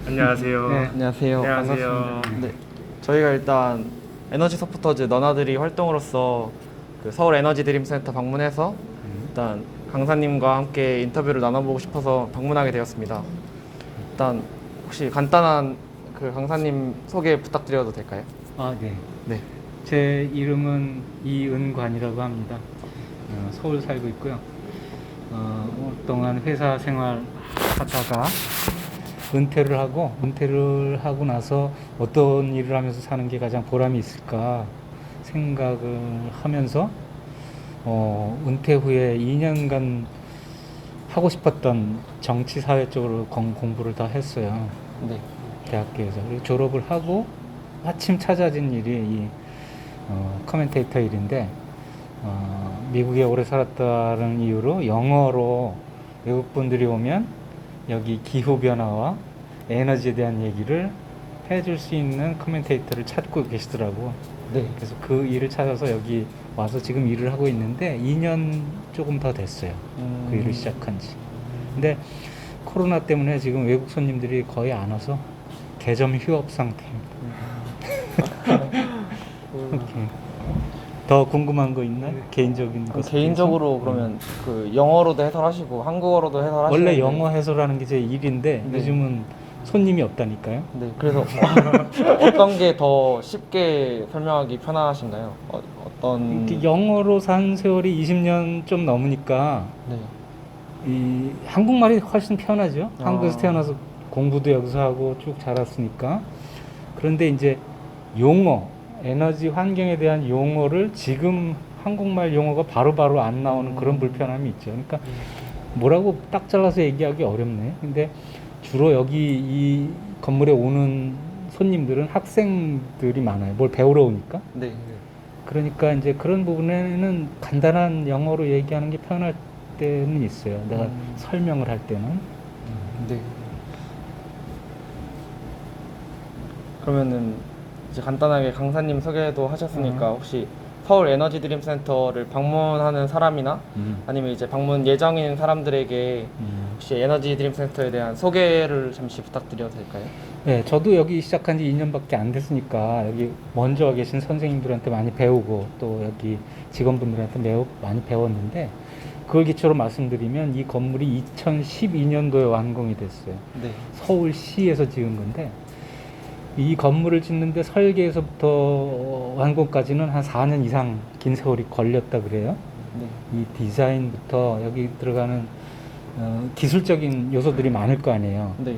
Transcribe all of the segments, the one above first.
안녕하세요. 네, 안녕하세요. 안녕하세요. 반갑습니다. 네, 저희가 일단 에너지 서포터즈 너나들이 활동으로서 그 서울 에너지 드림 센터 방문해서 일단 강사님과 함께 인터뷰를 나눠보고 싶어서 방문하게 되었습니다. 일단 혹시 간단한 그 강사님 소개 부탁드려도 될까요? 아, 네. 네. 제 이름은 이은관이라고 합니다. 서울 살고 있고요. 오랫동안 회사 생활 하다가 은퇴를 하고 나서 어떤 일을 하면서 사는 게 가장 보람이 있을까 생각을 하면서 은퇴 후에 2년간 하고 싶었던 정치 사회 쪽으로 공부를 다 했어요. 네. 대학교에서. 그리고 졸업을 하고 마침 찾아진 일이 이 커멘테이터 일인데, 미국에 오래 살았다는 이유로 영어로 외국 분들이 오면 여기 기후변화와 에너지에 대한 얘기를 해줄 수 있는 커멘테이터를 찾고 계시더라고. 네. 그래서 그 일을 찾아서 여기 와서 지금 일을 하고 있는데 2년 조금 더 됐어요. 그 일을 시작한 지. 근데 코로나 때문에 지금 외국 손님들이 거의 안 와서 개점 휴업 상태입니다. 오케이. 더 궁금한 거 있나요? 개인적인 것. 개인적으로 그러면 그 영어로도 해설하시고 한국어로도 해설하시고 원래 영어 해설하는 게 제 일인데 네. 요즘은 손님이 없다니까요. 네, 그래서 어떤 게 더 쉽게 설명하기 편하신가요? 어떤 이렇게 영어로 산 세월이 20년 좀 넘으니까 네. 이 한국말이 훨씬 편하죠. 아. 한국에서 태어나서 공부도 여기서 하고 쭉 자랐으니까. 그런데 이제 용어, 에너지 환경에 대한 용어를 지금 한국말 용어가 바로바로 안 나오는 그런 불편함이 있죠. 그러니까 뭐라고 딱 잘라서 얘기하기 어렵네. 근데 주로 여기 이 건물에 오는 손님들은 학생들이 많아요. 뭘 배우러 오니까. 네. 그러니까 이제 그런 부분에는 간단한 영어로 얘기하는 게 편할 때는 있어요. 내가 설명을 할 때는. 네. 그러면은 이제 간단하게 강사님 소개도 하셨으니까 혹시 서울 에너지 드림 센터를 방문하는 사람이나 아니면 이제 방문 예정인 사람들에게 혹시 에너지 드림 센터에 대한 소개를 잠시 부탁드려도 될까요? 네, 저도 여기 시작한 지 2년밖에 안 됐으니까 여기 먼저 와 계신 선생님들한테 많이 배우고 또 여기 직원분들한테 매우 많이 배웠는데, 그걸 기초로 말씀드리면 이 건물이 2012년도에 완공이 됐어요. 네. 서울시에서 지은 건데, 이 건물을 짓는데 설계에서부터 완공까지는 한 4년 이상 긴 세월이 걸렸다 그래요. 네. 이 디자인부터 여기 들어가는 기술적인 요소들이 많을 거 아니에요. 네.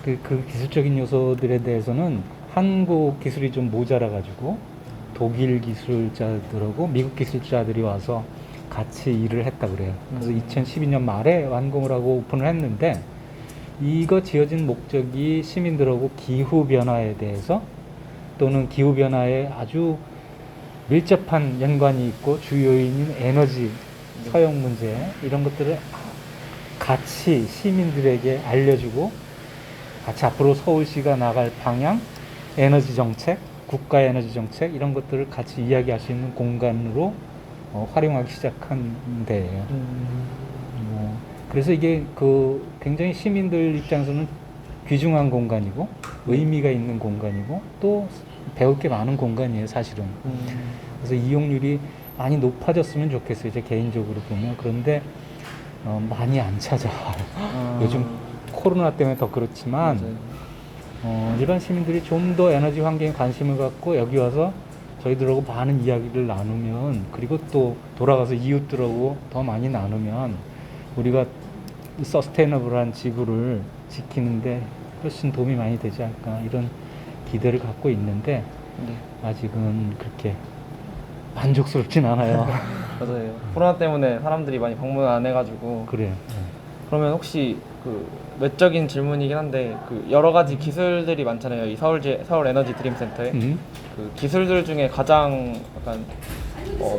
그 기술적인 요소들에 대해서는 한국 기술이 좀 모자라가지고 독일 기술자들하고 미국 기술자들이 와서 같이 일을 했다 그래요. 그래서 2012년 말에 완공을 하고 오픈을 했는데, 이거 지어진 목적이 시민들하고 기후변화에 대해서 또는 기후변화에 아주 밀접한 연관이 있고 주요인인 에너지 사용 문제, 이런 것들을 같이 시민들에게 알려주고 같이 앞으로 서울시가 나갈 방향, 에너지 정책, 국가 에너지 정책, 이런 것들을 같이 이야기할 수 있는 공간으로 활용하기 시작한 데예요. 그래서 이게 그 굉장히 시민들 입장에서는 귀중한 공간이고 의미가 있는 공간이고 또 배울 게 많은 공간이에요, 사실은. 그래서 이용률이 많이 높아졌으면 좋겠어요, 제 개인적으로 보면. 그런데 많이 안 찾아와요. 요즘 코로나 때문에 더 그렇지만 일반 시민들이 좀 더 에너지 환경에 관심을 갖고 여기 와서 저희들하고 많은 이야기를 나누면, 그리고 또 돌아가서 이웃들하고 더 많이 나누면 우리가 서스테이너블한 지구를 지키는데 훨씬 도움이 많이 되지 않을까, 이런 기대를 갖고 있는데 네. 아직은 그렇게 만족스럽진 않아요. 맞아요. 코로나 때문에 사람들이 많이 방문 안 해가지고. 그래요. 그러면 혹시 그 외적인 질문이긴 한데 그 여러 가지 기술들이 많잖아요. 이 서울 에너지 드림 센터에. 그 기술들 중에 가장 약간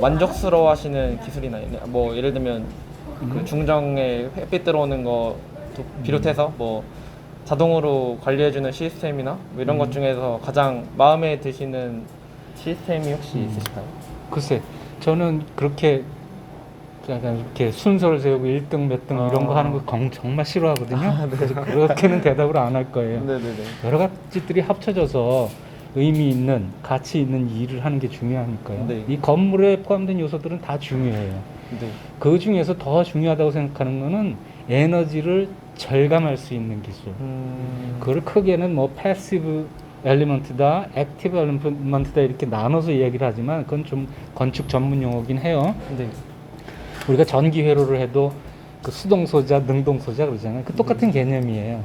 만족스러워하시는 기술이나 뭐 예를 들면 그 중정에 햇빛 들어오는 거 비롯해서 뭐 자동으로 관리해주는 시스템이나 뭐 이런 것 중에서 가장 마음에 드시는 시스템이 혹시 있으실까요? 글쎄, 저는 그렇게 약간 이렇게 순서를 세우고 1등 몇 등 이런 거 하는 거 정말 싫어하거든요. 그래서 그렇게는 대답을 안 할 거예요. 네네네. 여러 가지들이 합쳐져서 의미 있는 가치 있는 일을 하는 게 중요하니까요. 네. 이 건물에 포함된 요소들은 다 중요해요. 네. 그 중에서 더 중요하다고 생각하는 거는 에너지를 절감할 수 있는 기술. 그걸 크게는 뭐 패시브 엘리먼트다, 액티브 엘리먼트다 이렇게 나눠서 이야기를 하지만 그건 좀 건축 전문 용어긴 해요. 네. 우리가 전기 회로를 해도 그 수동 소자, 능동 소자 그러잖아요. 그 똑같은 개념이에요.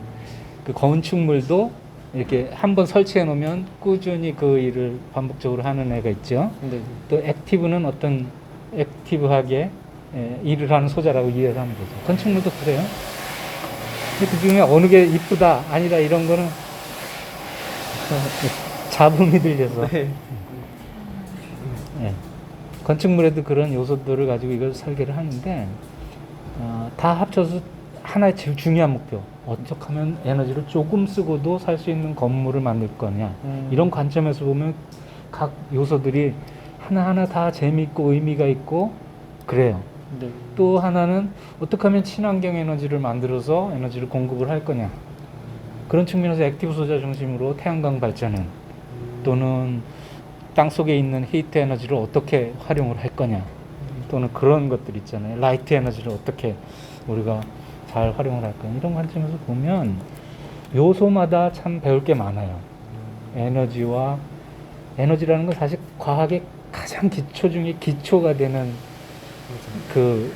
그 건축물도 이렇게 한번 설치해 놓으면 꾸준히 그 일을 반복적으로 하는 애가 있죠. 네. 또 액티브는 어떤 액티브하게 일을 하는 소자라고 이해를 하는 거죠. 건축물도 그래요. 근데 그 중에 어느 게 이쁘다, 아니다 이런 거는 잡음이 들려서. 네. 예. 건축물에도 그런 요소들을 가지고 이걸 설계를 하는데 다 합쳐서 하나의 제일 중요한 목표. 어떻게 하면 에너지를 조금 쓰고도 살 수 있는 건물을 만들 거냐. 이런 관점에서 보면 각 요소들이 하나하나 다 재미있고 의미가 있고 그래요. 네. 또 하나는 어떻게 하면 친환경 에너지를 만들어서 에너지를 공급을 할 거냐. 그런 측면에서 액티브 소자 중심으로 태양광 발전은 또는 땅 속에 있는 히트 에너지를 어떻게 활용을 할 거냐. 또는 그런 것들 있잖아요. 라이트 에너지를 어떻게 우리가 잘 활용을 할 거냐. 이런 관점에서 보면 요소마다 참 배울 게 많아요. 에너지라는 건 사실 과학의 가장 기초 중에 기초가 되는 그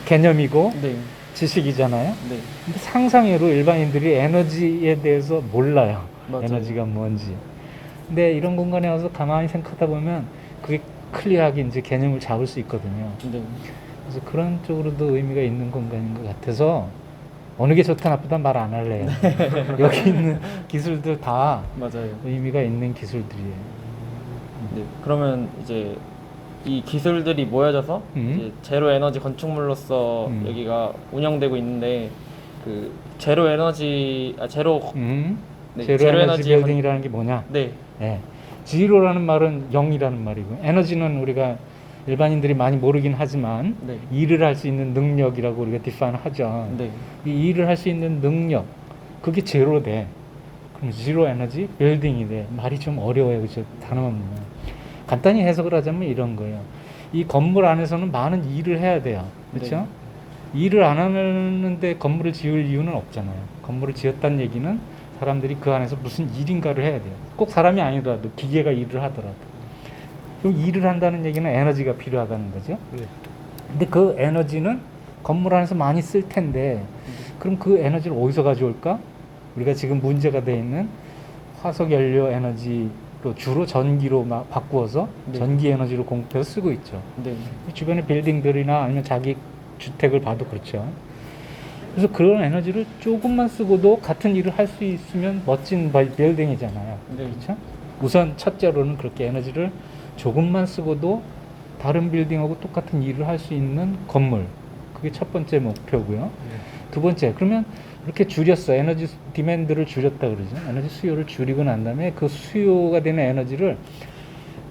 개념이고 네. 지식이잖아요. 네. 근데 상상외로 일반인들이 에너지에 대해서 몰라요. 맞아요. 에너지가 뭔지. 근데 이런 공간에 와서 가만히 생각하다 보면 그게 클리어하게 이제 개념을 잡을 수 있거든요. 네. 그래서 그런 쪽으로도 의미가 있는 공간인 것 같아서 어느 게 좋다 나쁘다 말 안 할래요. 여기 있는 기술들 다 맞아요. 의미가 있는 기술들이에요. 네. 그러면 이제 이 기술들이 모여져서 이제 제로 에너지 건축물로서 여기가 운영되고 있는데 그 제로 에너지 네, 제로 에너지 빌딩이라는 게 뭐냐? 네. 네. 지로라는 말은 0이라는 말이고 에너지는 우리가 일반인들이 많이 모르긴 하지만 네. 일을 할 수 있는 능력이라고 우리가 디파인 하죠. 네. 이 일을 할 수 있는 능력 그게 제로 돼. 그럼 지로 에너지 빌딩이 돼. 말이 좀 어려워요. 그죠? 단어만 간단히 해석을 하자면 이런 거예요. 이 건물 안에서는 많은 일을 해야 돼요. 그렇죠? 네. 일을 안 하는데 건물을 지을 이유는 없잖아요. 건물을 지었다는 얘기는 사람들이 그 안에서 무슨 일인가를 해야 돼요. 꼭 사람이 아니더라도 기계가 일을 하더라도. 그럼 일을 한다는 얘기는 에너지가 필요하다는 거죠. 네. 근데 그 에너지는 건물 안에서 많이 쓸 텐데 그럼 그 에너지를 어디서 가져올까? 우리가 지금 문제가 돼 있는 화석 연료 에너지로 주로 전기로 막 바꾸어서 네. 전기 에너지로 공급해서 쓰고 있죠. 네. 주변의 빌딩들이나 아니면 자기 주택을 봐도 그렇죠. 그래서 그런 에너지를 조금만 쓰고도 같은 일을 할 수 있으면 멋진 빌딩이잖아요. 네. 그렇죠? 우선 첫째로는 그렇게 에너지를 조금만 쓰고도 다른 빌딩하고 똑같은 일을 할 수 있는 건물. 그게 첫 번째 목표고요. 네. 두 번째, 그러면 이렇게 줄였어. 에너지 디맨드를 줄였다 그러죠. 에너지 수요를 줄이고 난 다음에 그 수요가 되는 에너지를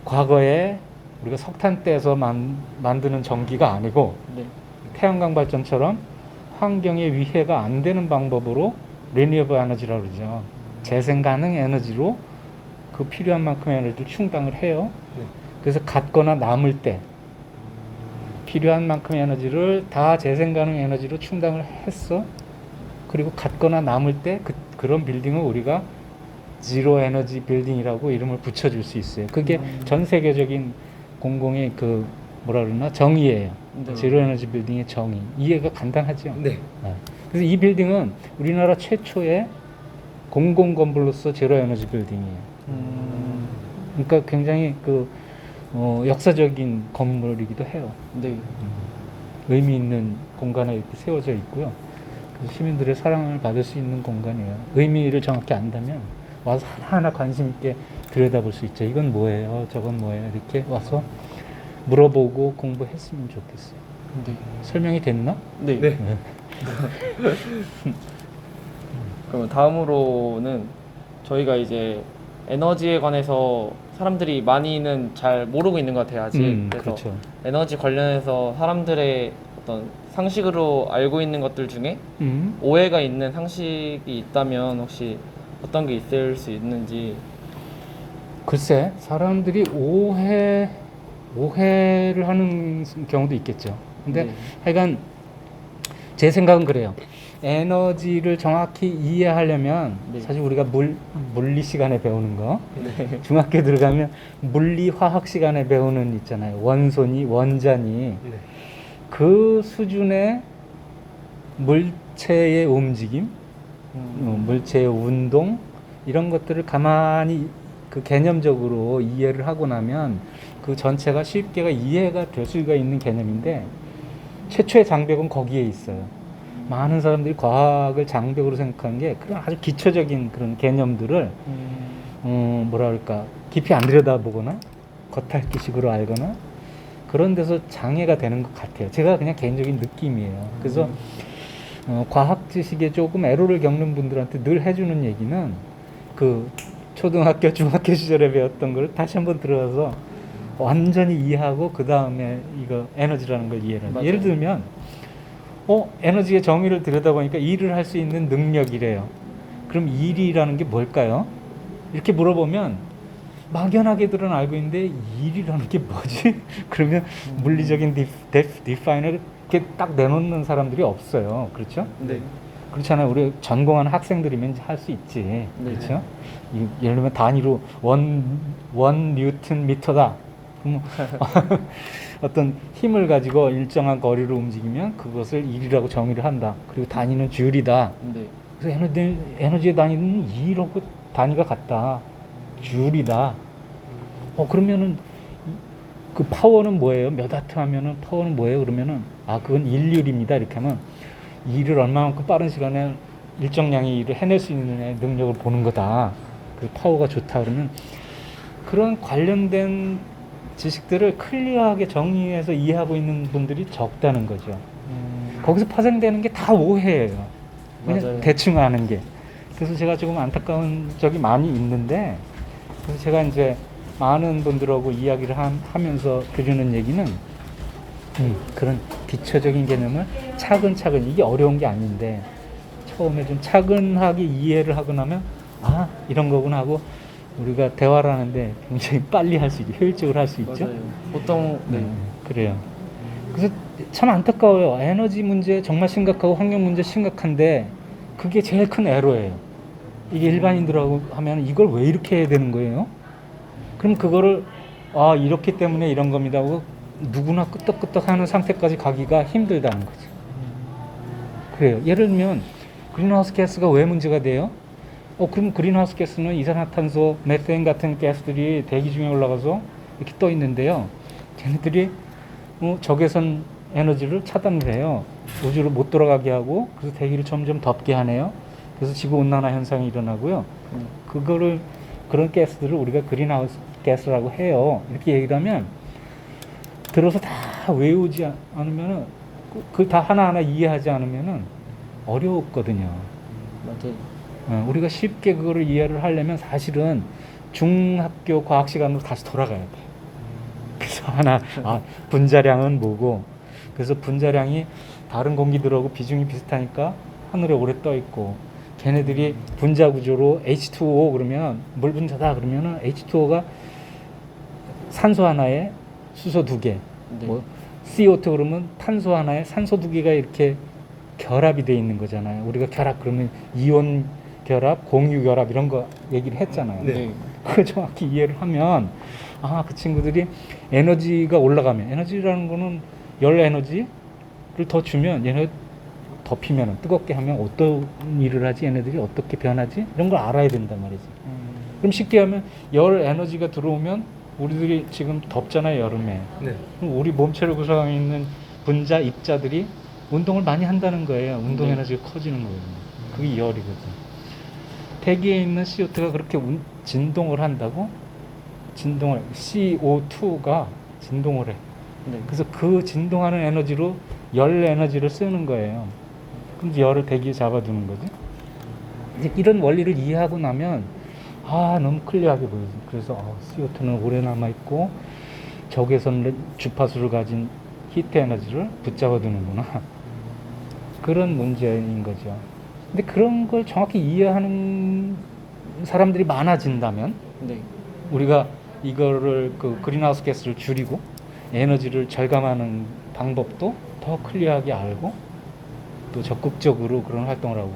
과거에 우리가 석탄 떼서 만드는 전기가 아니고 네. 태양광 발전처럼 환경에 위해가 안 되는 방법으로 리니어블 에너지라고 그러죠. 재생 가능 에너지로 그 필요한 만큼의 에너지를 충당을 해요. 네. 그래서 갖거나 남을 때 필요한 만큼의 에너지를 다 재생 가능 에너지로 충당을 했어. 그리고 갖거나 남을 때 그런 빌딩을 우리가 지로 에너지 빌딩이라고 이름을 붙여줄 수 있어요. 그게 전 세계적인 공공의 그 뭐라 그러나 정의예요. 네. 제로 에너지 빌딩의 정의. 이해가 간단하죠. 네. 그래서 이 빌딩은 우리나라 최초의 공공 건물로서 제로 에너지 빌딩이에요. 그러니까 굉장히 그 역사적인 건물이기도 해요. 네. 의미 있는 공간에 이렇게 세워져 있고요. 그래서 시민들의 사랑을 받을 수 있는 공간이에요. 의미를 정확히 안다면 와서 하나하나 관심 있게 들여다볼 수 있죠. 이건 뭐예요? 저건 뭐예요? 이렇게 와서 물어보고 공부했으면 좋겠어요. 네. 설명이 됐나? 네. 네. 그럼 다음으로는 저희가 이제 에너지에 관해서 사람들이 많이는 잘 모르고 있는 것 같아요, 아직. 그래서 그렇죠. 에너지 관련해서 사람들의 어떤 상식으로 알고 있는 것들 중에 음. 오해가 있는 상식이 있다면 혹시 어떤 게 있을 수 있는지. 글쎄, 사람들이 오해를 하는 경우도 있겠죠. 근데 네. 하여간 제 생각은 그래요. 에너지를 정확히 이해하려면 네. 사실 우리가 물리 시간에 배우는 거, 네. 중학교 들어가면 물리 화학 시간에 배우는 있잖아요. 원소니, 원자니. 그 수준의 물체의 움직임, 물체의 운동, 이런 것들을 가만히 그 개념적으로 이해를 하고 나면 그 전체가 쉽게 이해가 될 수가 있는 개념인데, 최초의 장벽은 거기에 있어요. 많은 사람들이 과학을 장벽으로 생각하는 게 그런 아주 기초적인 그런 개념들을 뭐랄까 깊이 안 들여다보거나 겉핥기식으로 알거나 그런 데서 장애가 되는 것 같아요. 제가 그냥 개인적인 느낌이에요. 그래서 과학 지식에 조금 애로를 겪는 분들한테 늘 해주는 얘기는 그 초등학교, 중학교 시절에 배웠던 걸 다시 한번 들어가서 완전히 이해하고 그 다음에 이거 에너지라는 걸 이해를 해요. 맞아요. 예를 들면 에너지의 정의를 들여다보니까 일을 할 수 있는 능력이래요. 그럼 일이라는 게 뭘까요? 이렇게 물어보면 막연하게들은 알고 있는데 일이라는 게 뭐지? 그러면 물리적인 디파이너를 이렇게 딱 내놓는 사람들이 없어요. 그렇죠? 네. 그렇잖아요. 우리 전공하는 학생들이면 할 수 있지. 그렇죠? 예를 들면 단위로 원 뉴턴 미터다. 그럼 어떤 힘을 가지고 일정한 거리를 움직이면 그것을 일이라고 정의를 한다. 그리고 단위는 줄이다. 네. 그래서 에너지의 단위는 2라고 단위가 같다. 줄이다. 그러면은 그 파워는 뭐예요? 몇 와트 하면은 파워는 뭐예요? 그러면은 그건 일률입니다. 이렇게 하면 일을 얼마만큼 빠른 시간에 일정량의 일을 해낼 수 있는 능력을 보는 거다. 그 파워가 좋다 그러면 그런 관련된 지식들을 클리어하게 정리해서 이해하고 있는 분들이 적다는 거죠. 거기서 파생되는 게 다 오해예요. 그냥 맞아요. 대충 아는 게. 그래서 제가 조금 안타까운 적이 많이 있는데, 그래서 제가 이제 많은 분들하고 이야기를 하면서 드리는 얘기는 그런 기초적인 개념을 차근차근, 이게 어려운 게 아닌데 처음에 좀 차근하게 이해를 하고 나면 이런 거구나 하고 우리가 대화를 하는데 굉장히 빨리 할 수 있죠. 효율적으로 할 수 있죠. 맞아요. 보통 그래요. 그래서 참 안타까워요. 에너지 문제 정말 심각하고 환경 문제 심각한데 그게 제일 큰 애로예요. 이게 일반인들하고 하면 이걸 왜 이렇게 해야 되는 거예요? 그럼 그거를 이렇기 때문에 이런 겁니다 하고 누구나 끄떡끄떡 하는 상태까지 가기가 힘들다는 거죠. 그래요. 예를 들면 그린하우스 가스가 왜 문제가 돼요? 그럼 그린하우스 가스는 이산화탄소, 메탄 같은 가스들이 대기 중에 올라가서 이렇게 떠 있는데요. 걔네들이 적외선 에너지를 차단을 해요. 우주로 못 돌아가게 하고 그래서 대기를 점점 덥게 하네요. 그래서 지구 온난화 현상이 일어나고요. 그런 가스들을 우리가 그린하우스 가스라고 해요. 이렇게 얘기를 하면 들어서 다 외우지 않으면은 그 다 하나하나 이해하지 않으면은 어렵거든요. 맞아요. 우리가 쉽게 그거를 이해를 하려면 사실은 중학교 과학 시간으로 다시 돌아가야 돼. 그래서 분자량은 뭐고, 그래서 분자량이 다른 공기들하고 비중이 비슷하니까 하늘에 오래 떠 있고, 걔네들이 분자 구조로 H2O 그러면 물 분자다 그러면은 H2O가 산소 하나에 수소 2개, 네. CO2 그러면 탄소 하나에 산소 2개가 이렇게 결합이 돼 있는 거잖아요. 우리가 결합 그러면 이온 결합, 공유 결합 이런 거 얘기를 했잖아요. 네. 그걸 정확히 이해를 하면 그 친구들이 에너지가 올라가면, 에너지라는 거는 열 에너지를 더 주면 얘네 덮이면 뜨겁게 하면 어떤 일을 하지, 얘네들이 어떻게 변하지 이런 걸 알아야 된단 말이지. 그럼 쉽게 하면 열 에너지가 들어오면 우리들이 지금 덥잖아요, 여름에. 네. 그럼 우리 몸체를 구성하고 있는 분자 입자들이 운동을 많이 한다는 거예요. 운동 네. 에너지가 커지는 거예요. 그게 열이거든. 대기에 있는 CO2가 그렇게 진동을 한다고? CO2가 진동을 해. 네. 그래서 그 진동하는 에너지로 열 에너지를 쓰는 거예요. 그럼 열을 대기에 잡아두는 거지. 이제 이런 원리를 이해하고 나면 너무 클리어하게 보여요. 그래서 CO2는 오래 남아 있고 적외선 주파수를 가진 히트 에너지를 붙잡아 두는구나. 그런 문제인 거죠. 근데 그런 걸 정확히 이해하는 사람들이 많아진다면 네. 우리가 이거를 그 그린하우스 가스를 줄이고 에너지를 절감하는 방법도 더 클리어하게 알고 또 적극적으로 그런 활동을 하고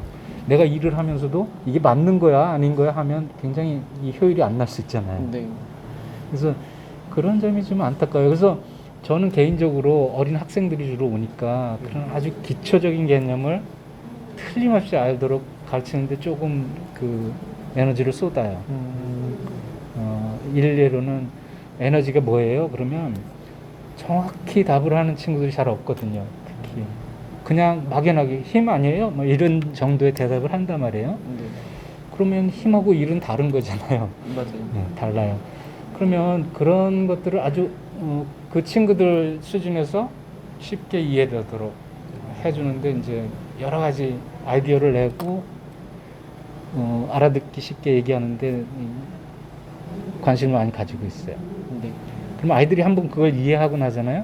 내가 일을 하면서도 이게 맞는 거야 아닌 거야 하면 굉장히 이 효율이 안 날 수 있잖아요. 네. 그래서 그런 점이 좀 안타까워요. 그래서 저는 개인적으로 어린 학생들이 주로 오니까 그런 아주 기초적인 개념을 틀림없이 알도록 가르치는데 조금 그 에너지를 쏟아요. 일례로는 에너지가 뭐예요? 그러면 정확히 답을 하는 친구들이 잘 없거든요. 특히 그냥 막연하게 힘 아니에요? 뭐 이런 정도의 대답을 한단 말이에요. 네. 그러면 힘하고 일은 다른 거잖아요. 맞아요. 네, 달라요. 그러면 그런 것들을 아주 그 친구들 수준에서 쉽게 이해되도록 해주는데 이제 여러 가지 아이디어를 내고 알아듣기 쉽게 얘기하는데 관심을 많이 가지고 있어요. 네. 그럼 아이들이 한번 그걸 이해하고 나잖아요.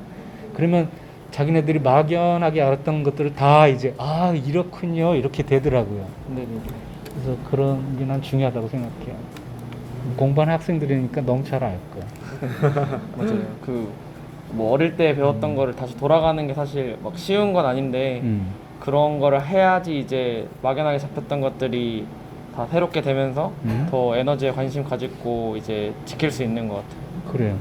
그러면 자기네들이 막연하게 알았던 것들을 다 이제 이렇군요 이렇게 되더라고요. 네. 네. 그래서 그런 게 난 중요하다고 생각해요. 공부하는 학생들이니까 너무 잘 알 거야. 맞아요. 그 뭐 어릴 때 배웠던 거를 다시 돌아가는 게 사실 막 쉬운 건 아닌데 그런 거를 해야지 이제 막연하게 잡혔던 것들이 다 새롭게 되면서 더 에너지에 관심 가지고 이제 지킬 수 있는 것 같아요. 그래요.